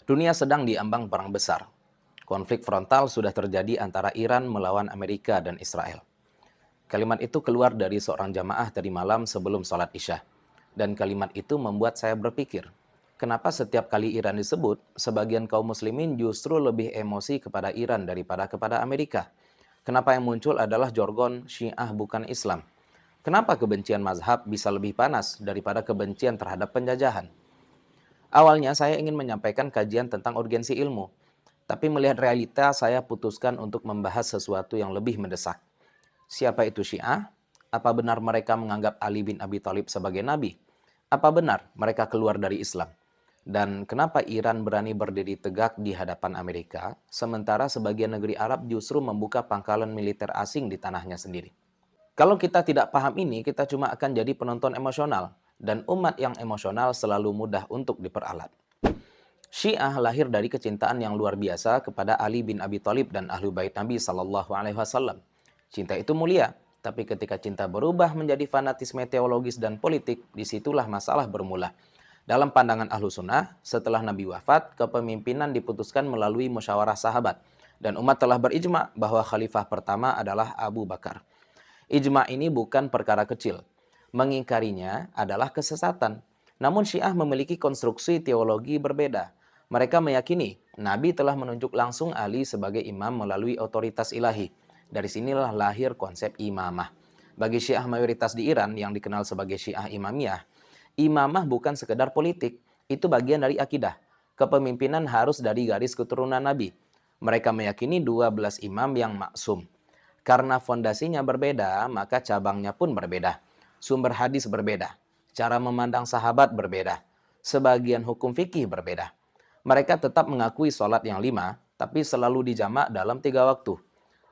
Dunia sedang diambang perang besar. Konflik frontal sudah terjadi antara Iran melawan Amerika dan Israel. Kalimat itu keluar dari seorang jamaah tadi malam sebelum sholat Isya. Dan kalimat itu membuat saya berpikir, kenapa setiap kali Iran disebut, sebagian kaum muslimin justru lebih emosi kepada Iran daripada kepada Amerika? Kenapa yang muncul adalah jargon Syiah bukan Islam? Kenapa kebencian mazhab bisa lebih panas daripada kebencian terhadap penjajahan? Awalnya saya ingin menyampaikan kajian tentang urgensi ilmu, tapi melihat realita saya putuskan untuk membahas sesuatu yang lebih mendesak. Siapa itu Syiah? Apa benar mereka menganggap Ali bin Abi Thalib sebagai nabi? Apa benar mereka keluar dari Islam? Dan kenapa Iran berani berdiri tegak di hadapan Amerika, sementara sebagian negeri Arab justru membuka pangkalan militer asing di tanahnya sendiri? Kalau kita tidak paham ini, kita cuma akan jadi penonton emosional, dan umat yang emosional selalu mudah untuk diperalat. Syiah lahir dari kecintaan yang luar biasa kepada Ali bin Abi Thalib dan Ahlu Bait Nabi Sallallahu Alaihi Wasallam. Cinta itu mulia, tapi ketika cinta berubah menjadi fanatisme teologis dan politik, disitulah masalah bermula. Dalam pandangan Ahlu Sunnah, setelah Nabi wafat, kepemimpinan diputuskan melalui musyawarah sahabat, dan umat telah berijma bahwa khalifah pertama adalah Abu Bakar. Ijma ini bukan perkara kecil. Mengingkarinya adalah kesesatan. Namun Syiah memiliki konstruksi teologi berbeda. Mereka meyakini Nabi telah menunjuk langsung Ali sebagai imam melalui otoritas ilahi. Dari sinilah lahir konsep imamah. Bagi Syiah mayoritas di Iran yang dikenal sebagai Syiah Imamiyah, imamah bukan sekedar politik, itu bagian dari akidah. Kepemimpinan harus dari garis keturunan Nabi. Mereka meyakini 12 imam yang maksum. Karena fondasinya berbeda, maka cabangnya pun berbeda. Sumber hadis berbeda. Cara memandang sahabat berbeda. Sebagian hukum fikih berbeda. Mereka tetap mengakui sholat yang 5, tapi selalu dijamak dalam 3 waktu.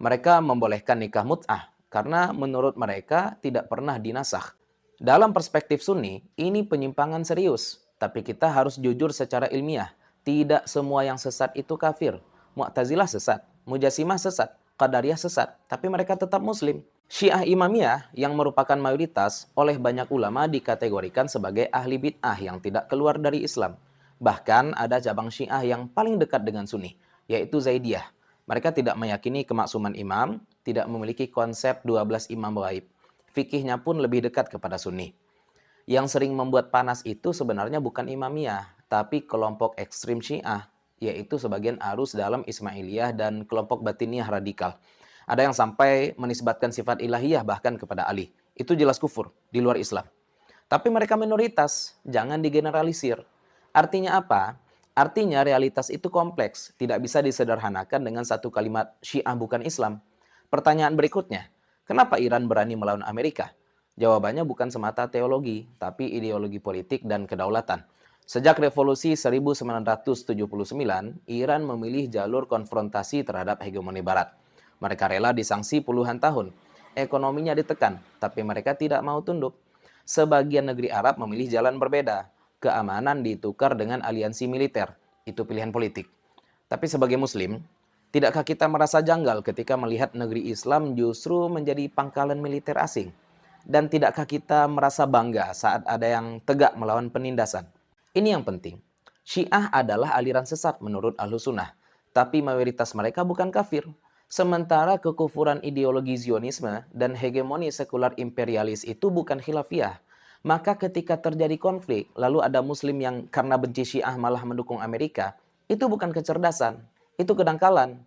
Mereka membolehkan nikah mut'ah, karena menurut mereka tidak pernah dinasakh. Dalam perspektif Sunni, ini penyimpangan serius. Tapi kita harus jujur secara ilmiah. Tidak semua yang sesat itu kafir. Mu'tazilah sesat, Mujasimah sesat, Qadariyah sesat, tapi mereka tetap muslim. Syiah Imamiyah yang merupakan mayoritas oleh banyak ulama dikategorikan sebagai ahli bid'ah yang tidak keluar dari Islam. Bahkan ada cabang Syiah yang paling dekat dengan Sunni, yaitu Zaidiyah. Mereka tidak meyakini kemaksuman imam, tidak memiliki konsep 12 imam gaib. Fikihnya pun lebih dekat kepada Sunni. Yang sering membuat panas itu sebenarnya bukan Imamiyah, tapi kelompok ekstrim Syiah, yaitu sebagian arus dalam Ismailiyah dan kelompok Batiniyah radikal. Ada yang sampai menisbatkan sifat ilahiyah bahkan kepada Ali. Itu jelas kufur, di luar Islam. Tapi mereka minoritas, jangan digeneralisir. Artinya apa? Artinya realitas itu kompleks, tidak bisa disederhanakan dengan satu kalimat Syiah bukan Islam. Pertanyaan berikutnya, kenapa Iran berani melawan Amerika? Jawabannya bukan semata teologi, tapi ideologi politik dan kedaulatan. Sejak revolusi 1979, Iran memilih jalur konfrontasi terhadap hegemoni Barat. Mereka rela disangsi puluhan tahun. Ekonominya ditekan, tapi mereka tidak mau tunduk. Sebagian negeri Arab memilih jalan berbeda. Keamanan ditukar dengan aliansi militer. Itu pilihan politik. Tapi sebagai Muslim, tidakkah kita merasa janggal ketika melihat negeri Islam justru menjadi pangkalan militer asing? Dan tidakkah kita merasa bangga saat ada yang tegak melawan penindasan? Ini yang penting. Syiah adalah aliran sesat menurut Ahlussunnah, tapi mayoritas mereka bukan kafir. Sementara kekufuran ideologi Zionisme dan hegemoni sekular imperialis itu bukan khilafiyah. Maka ketika terjadi konflik, lalu ada muslim yang karena benci Syiah malah mendukung Amerika, itu bukan kecerdasan, itu kedangkalan.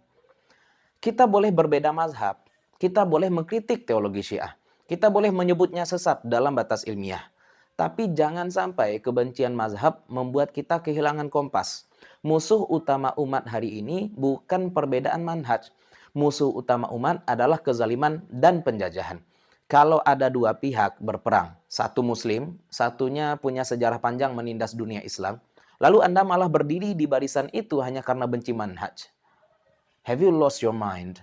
Kita boleh berbeda mazhab, kita boleh mengkritik teologi Syiah, kita boleh menyebutnya sesat dalam batas ilmiah. Tapi jangan sampai kebencian mazhab membuat kita kehilangan kompas. Musuh utama umat hari ini bukan perbedaan manhaj. Musuh utama umat adalah kezaliman dan penjajahan. Kalau ada dua pihak berperang, satu muslim, satunya punya sejarah panjang menindas dunia Islam, lalu Anda malah berdiri di barisan itu hanya karena benci manhaj. Have you lost your mind?